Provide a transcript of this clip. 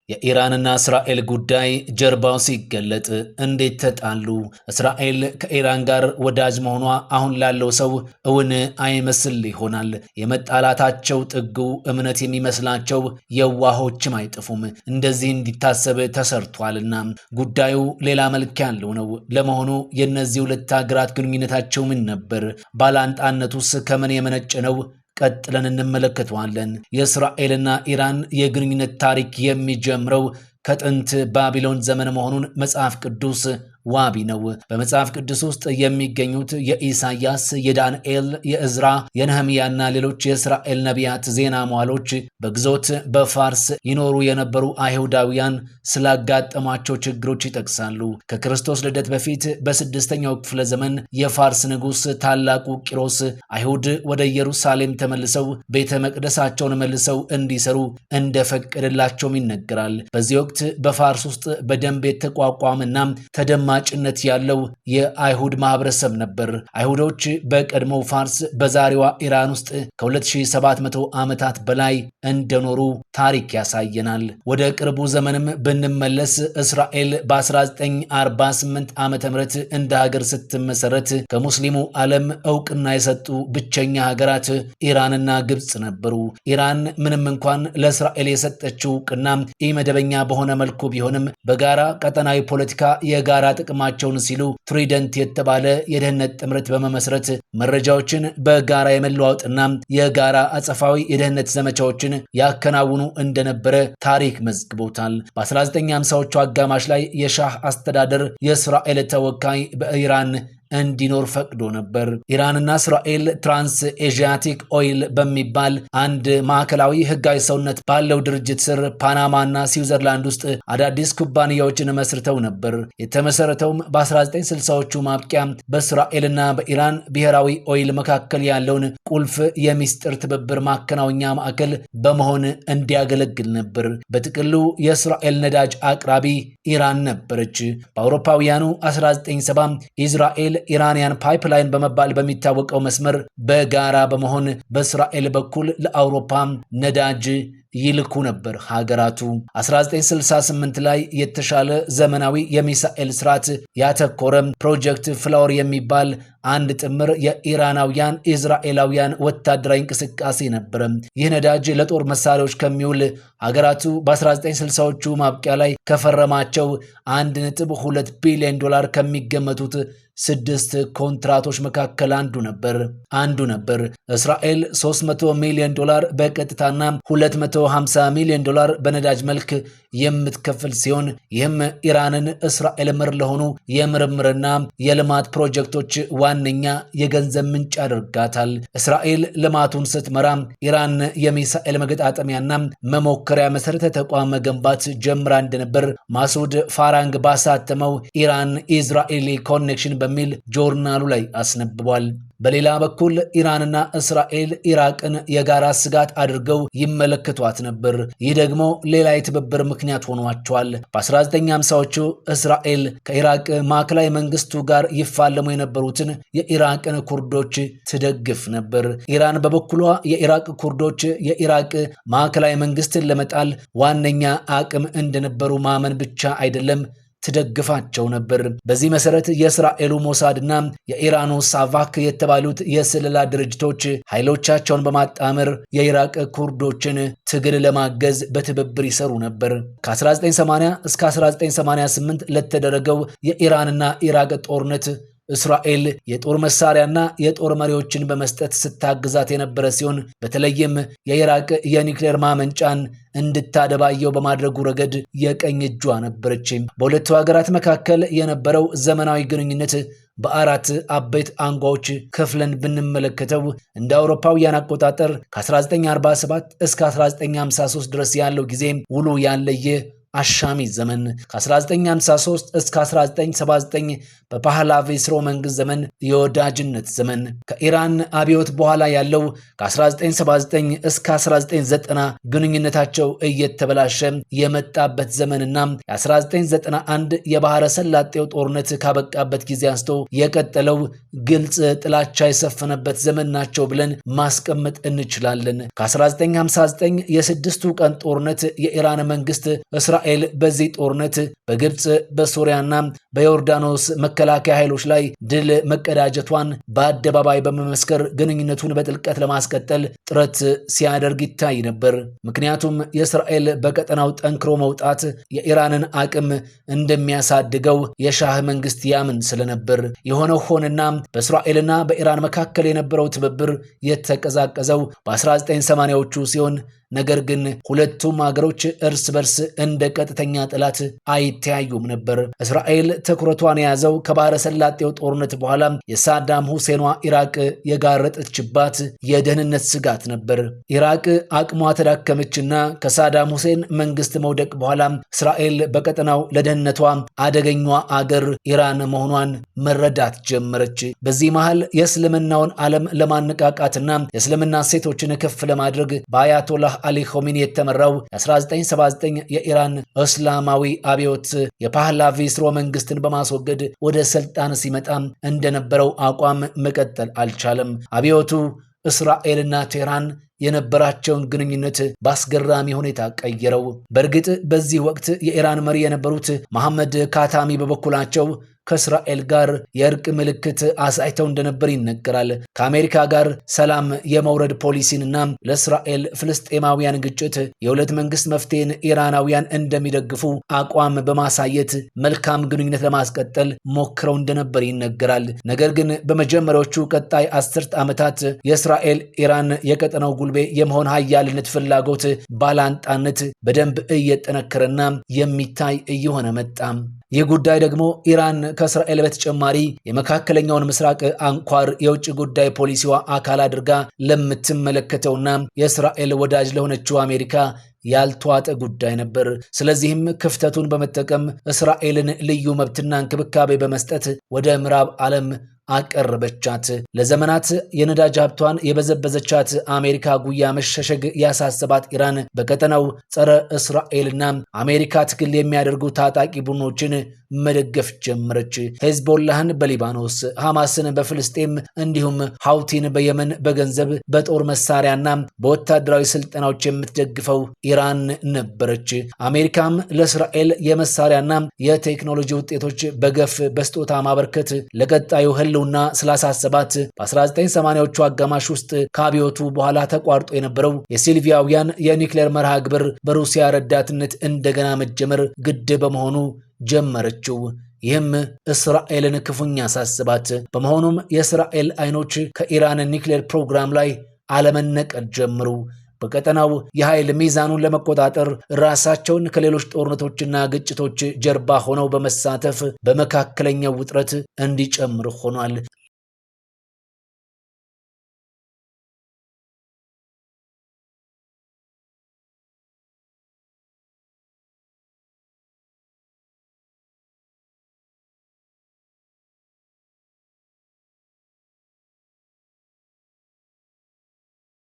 የኢራንና እስራኤል ጉዳይ ጀርባው ሲገለጥ እንዴት ተጣሉ? እስራኤል ከኢራን ጋር ወዳጅ መሆኗ አሁን ላለው ሰው እውን አይመስል ይሆናል። የመጣላታቸው ጥጉ እምነት የሚመስላቸው የዋሆችም አይጠፉም። እንደዚህ እንዲታሰብ ተሰርቷልና ጉዳዩ ሌላ መልክ ያለው ነው። ለመሆኑ የእነዚህ ሁለት ሀገራት ግንኙነታቸው ምን ነበር? ባላንጣነቱስ ከምን የመነጨ ነው? ቀጥለን እንመለከተዋለን። የእስራኤልና ኢራን የግንኙነት ታሪክ የሚጀምረው ከጥንት ባቢሎን ዘመን መሆኑን መጽሐፍ ቅዱስ ዋቢ ነው። በመጽሐፍ ቅዱስ ውስጥ የሚገኙት የኢሳያስ፣ የዳንኤል፣ የእዝራ፣ የነህምያና ሌሎች የእስራኤል ነቢያት ዜና መዋሎች በግዞት በፋርስ ይኖሩ የነበሩ አይሁዳውያን ስላጋጠሟቸው ችግሮች ይጠቅሳሉ። ከክርስቶስ ልደት በፊት በስድስተኛው ክፍለ ዘመን የፋርስ ንጉሥ ታላቁ ቂሮስ አይሁድ ወደ ኢየሩሳሌም ተመልሰው ቤተ መቅደሳቸውን መልሰው እንዲሰሩ እንደፈቀደላቸውም ይነገራል። በዚህ ወቅት በፋርስ ውስጥ በደንብ የተቋቋመና ተደማ ጭነት ያለው የአይሁድ ማህበረሰብ ነበር። አይሁዶች በቀድሞው ፋርስ በዛሬዋ ኢራን ውስጥ ከ2700 ዓመታት በላይ እንደኖሩ ታሪክ ያሳየናል። ወደ ቅርቡ ዘመንም ብንመለስ እስራኤል በ1948 ዓመተ ምህረት እንደ ሀገር ስትመሰረት ከሙስሊሙ ዓለም እውቅና የሰጡ ብቸኛ ሀገራት ኢራንና ግብጽ ነበሩ። ኢራን ምንም እንኳን ለእስራኤል የሰጠችው እውቅና ኢመደበኛ በሆነ መልኩ ቢሆንም በጋራ ቀጠናዊ ፖለቲካ የጋራ ጥቅማቸውን ሲሉ ትሪደንት የተባለ የደህንነት ጥምረት በመመስረት መረጃዎችን በጋራ የመለዋወጥና የጋራ አጸፋዊ የደህንነት ዘመቻዎችን ያከናውኑ እንደነበረ ታሪክ መዝግቦታል። በ1950ዎቹ አጋማሽ ላይ የሻህ አስተዳደር የእስራኤል ተወካይ በኢራን እንዲኖር ፈቅዶ ነበር። ኢራንና እስራኤል ትራንስ ኤዥያቲክ ኦይል በሚባል አንድ ማዕከላዊ ህጋዊ ሰውነት ባለው ድርጅት ስር ፓናማና ስዊዘርላንድ ውስጥ አዳዲስ ኩባንያዎችን መስርተው ነበር። የተመሰረተውም በ1960ዎቹ ማብቂያ በእስራኤልና በኢራን ብሔራዊ ኦይል መካከል ያለውን ቁልፍ የሚስጥር ትብብር ማከናወኛ ማዕከል በመሆን እንዲያገለግል ነበር። በጥቅሉ የእስራኤል ነዳጅ አቅራቢ ኢራን ነበረች። በአውሮፓውያኑ 1970 ኢዝራኤል ኢራንያን ፓይፕላይን በመባል በሚታወቀው መስመር በጋራ በመሆን በእስራኤል በኩል ለአውሮፓ ነዳጅ ይልኩ ነበር። ሀገራቱ 1968 ላይ የተሻለ ዘመናዊ የሚሳኤል ስርዓት ያተኮረ ፕሮጀክት ፍላወር የሚባል አንድ ጥምር የኢራናውያን ኢዝራኤላውያን ወታደራዊ እንቅስቃሴ ነበር። ይህ ነዳጅ ለጦር መሳሪያዎች ከሚውል ሀገራቱ በ1960ዎቹ ማብቂያ ላይ ከፈረማቸው 1.2 ቢሊዮን ዶላር ከሚገመቱት 6 ኮንትራቶች መካከል አንዱ ነበር። እስራኤል 300 ሚሊዮን ዶላር በቀጥታና 250 ሚሊዮን ዶላር በነዳጅ መልክ የምትከፍል ሲሆን ይህም ኢራንን እስራኤል መር ለሆኑ የምርምርና የልማት ፕሮጀክቶች ዋነኛ የገንዘብ ምንጭ ያደርጋታል። እስራኤል ልማቱን ስትመራ ኢራን የሚሳኤል መገጣጠሚያና መሞከሪያ መሰረተ ተቋም መገንባት ጀምራ እንደነበር ማሱድ ፋራንግ ባሳተመው ኢራን ኢዝራኤሊ ኮኔክሽን በሚል ጆርናሉ ላይ አስነብቧል። በሌላ በኩል ኢራንና እስራኤል ኢራቅን የጋራ ስጋት አድርገው ይመለከቷት ነበር። ይህ ደግሞ ሌላ የትብብር ምክንያት ሆኗቸዋል። በ1950ዎቹ እስራኤል ከኢራቅ ማዕከላዊ መንግስቱ ጋር ይፋለሙ የነበሩትን የኢራቅን ኩርዶች ትደግፍ ነበር። ኢራን በበኩሏ የኢራቅ ኩርዶች የኢራቅ ማዕከላዊ መንግስትን ለመጣል ዋነኛ አቅም እንደነበሩ ማመን ብቻ አይደለም ትደግፋቸው ነበር። በዚህ መሰረት የእስራኤሉ ሞሳድና የኢራኑ ሳቫክ የተባሉት የስለላ ድርጅቶች ኃይሎቻቸውን በማጣመር የኢራቅ ኩርዶችን ትግል ለማገዝ በትብብር ይሰሩ ነበር። ከ1980 እስከ 1988 ለተደረገው የኢራንና ኢራቅ ጦርነት እስራኤል የጦር መሳሪያና የጦር መሪዎችን በመስጠት ስታግዛት የነበረ ሲሆን በተለይም የኢራቅ የኒውክሌር ማመንጫን እንድታደባየው በማድረጉ ረገድ የቀኝ እጇ ነበረች። በሁለቱ ሀገራት መካከል የነበረው ዘመናዊ ግንኙነት በአራት አበይት አንጓዎች ክፍለን ብንመለከተው እንደ አውሮፓውያን አቆጣጠር ከ1947 እስከ 1953 ድረስ ያለው ጊዜ ውሉ ያለየ አሻሚ ዘመን ከ1953 እስከ 1979 በፓህላቪ ስርወ መንግስት ዘመን የወዳጅነት ዘመን ከኢራን አብዮት በኋላ ያለው ከ1979 እስከ 1990 ግንኙነታቸው እየተበላሸ የመጣበት ዘመንና የ1991 የባህረ ሰላጤው ጦርነት ካበቃበት ጊዜ አንስቶ የቀጠለው ግልጽ ጥላቻ የሰፈነበት ዘመን ናቸው ብለን ማስቀመጥ እንችላለን። ከ1959 የስድስቱ ቀን ጦርነት የኢራን መንግስት እስራኤል በዚህ ጦርነት በግብፅ በሶሪያና በዮርዳኖስ መከላከያ ኃይሎች ላይ ድል መቀዳጀቷን በአደባባይ በመመስከር ግንኙነቱን በጥልቀት ለማስቀጠል ጥረት ሲያደርግ ይታይ ነበር። ምክንያቱም የእስራኤል በቀጠናው ጠንክሮ መውጣት የኢራንን አቅም እንደሚያሳድገው የሻህ መንግስት ያምን ስለነበር። የሆነው ሆነና በእስራኤልና በኢራን መካከል የነበረው ትብብር የተቀዛቀዘው በ1980ዎቹ ሲሆን ነገር ግን ሁለቱም ሀገሮች እርስ በርስ እንደ ቀጥተኛ ጠላት አይተያዩም ነበር። እስራኤል ትኩረቷን የያዘው ከባህረ ሰላጤው ጦርነት በኋላ የሳዳም ሁሴኗ ኢራቅ የጋረጠችባት የደህንነት ስጋት ነበር። ኢራቅ አቅሟ ተዳከመችና ከሳዳም ሁሴን መንግስት መውደቅ በኋላ እስራኤል በቀጠናው ለደህንነቷ አደገኛ አገር ኢራን መሆኗን መረዳት ጀመረች። በዚህ መሃል የእስልምናውን ዓለም ለማነቃቃትና የእስልምና ሴቶችን ከፍ ለማድረግ በአያቶላህ አሊ ኾሜኒ የተመራው የ1979 የኢራን እስላማዊ አብዮት የፓህላቪ ስርወ መንግስትን በማስወገድ ወደ ስልጣን ሲመጣ እንደነበረው አቋም መቀጠል አልቻለም። አብዮቱ እስራኤልና ቴህራን የነበራቸውን ግንኙነት በአስገራሚ ሁኔታ ቀየረው። በእርግጥ በዚህ ወቅት የኢራን መሪ የነበሩት መሐመድ ካታሚ በበኩላቸው ከእስራኤል ጋር የእርቅ ምልክት አሳይተው እንደነበር ይነገራል። ከአሜሪካ ጋር ሰላም የመውረድ ፖሊሲንና ለእስራኤል ፍልስጤማውያን ግጭት የሁለት መንግስት መፍትሄን ኢራናውያን እንደሚደግፉ አቋም በማሳየት መልካም ግንኙነት ለማስቀጠል ሞክረው እንደነበር ይነገራል። ነገር ግን በመጀመሪያዎቹ ቀጣይ 10 ዓመታት የእስራኤል ኢራን የቀጠናው ጉልቤ የመሆን ሀያልነት ፍላጎት ባላንጣነት በደንብ እየጠነከረና የሚታይ እየሆነ መጣ። ይህ ጉዳይ ደግሞ ኢራን ከእስራኤል በተጨማሪ የመካከለኛውን ምስራቅ አንኳር የውጭ ጉዳይ ፖሊሲዋ አካል አድርጋ ለምትመለከተውና የእስራኤል ወዳጅ ለሆነችው አሜሪካ ያልተዋጠ ጉዳይ ነበር። ስለዚህም ክፍተቱን በመጠቀም እስራኤልን ልዩ መብትና እንክብካቤ በመስጠት ወደ ምዕራብ ዓለም አቀረበቻት። ለዘመናት የነዳጅ ሀብቷን የበዘበዘቻት አሜሪካ ጉያ መሸሸግ ያሳሰባት ኢራን በቀጠናው ጸረ እስራኤልና አሜሪካ ትግል የሚያደርጉ ታጣቂ ቡድኖችን መደገፍ ጀመረች። ሄዝቦላህን በሊባኖስ፣ ሐማስን በፍልስጤም እንዲሁም ሐውቲን በየመን በገንዘብ በጦር መሳሪያና በወታደራዊ ስልጠናዎች የምትደግፈው ኢራን ነበረች። አሜሪካም ለእስራኤል የመሳሪያና የቴክኖሎጂ ውጤቶች በገፍ በስጦታ ማበርከት ለቀጣዩ ህልውና ስላሳሰባት በ1980ዎቹ አጋማሽ ውስጥ ከአብዮቱ በኋላ ተቋርጦ የነበረው የሲልቪያውያን የኒውክሌር መርሃ ግብር በሩሲያ ረዳትነት እንደገና መጀመር ግድ በመሆኑ ጀመረችው። ይህም እስራኤልን ክፉኛ አሳስባት። በመሆኑም የእስራኤል አይኖች ከኢራን ኒውክሌር ፕሮግራም ላይ አለመነቀል ጀመሩ። በቀጠናው የኃይል ሚዛኑን ለመቆጣጠር ራሳቸውን ከሌሎች ጦርነቶችና ግጭቶች ጀርባ ሆነው በመሳተፍ በመካከለኛው ውጥረት እንዲጨምር ሆኗል።